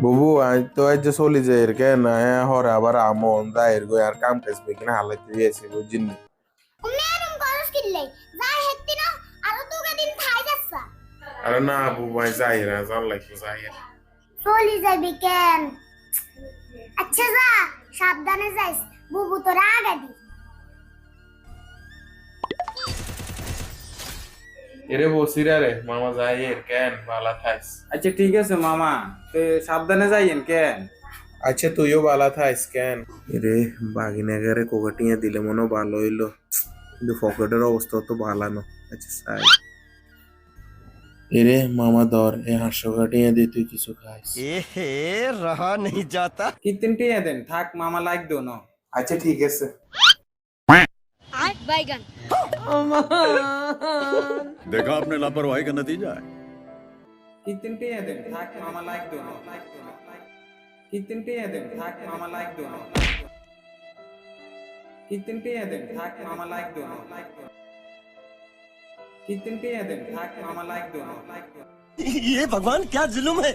বুবু আজ তো আজ যে চলি যায় এর কেন হরে আবার আমন যাই গো আর কাম কাজ বেকিনা হালাইতে দিয়েছে বুঝিন মেরুম গরস কিনলে যাই হেত্তি না আরো দুগে দিন খাই যাচ্ছা আরে না বুবু আজ যাই না জান লাগছে যাই চলি যাবি কেন আচ্ছা যা সাবধানে যাইস বুবু তোরা আগে দি এরে বসিরা রে মামা যাই এর কেন বালা থাইস আচ্ছা ঠিক আছে মামা তো সাবধানে যাইয়েন কেন আচ্ছা তুইও বালা থাইস কেন এরে বাগিনাগারে কোকাটিয়া দিলে মনে ভালো হইলো কিন্তু পকেটের অবস্থা তো ভালো না আচ্ছা সাই এরে মামা ধর এ 500 কাটিয়া দিয়ে তুই কিছু খাইস एहे रहा नहीं जाता। কিতিন টিয়া দেন থাক মামা লাগ দো না আচ্ছা ঠিক আছে আর বাইগান देखा आपने लापरवाही का नतीजा है। কিতিন টিয়া দেন থাক মামা লাগ দো না কিতিন টিয়া দেন থাক মামা লাগ দো না কিতিন টিয়া দেন থাক মামা লাগ দো না কিতিন টিয়া দেন থাক মামা লাগ দো না ये भगवान क्या जुल्म है।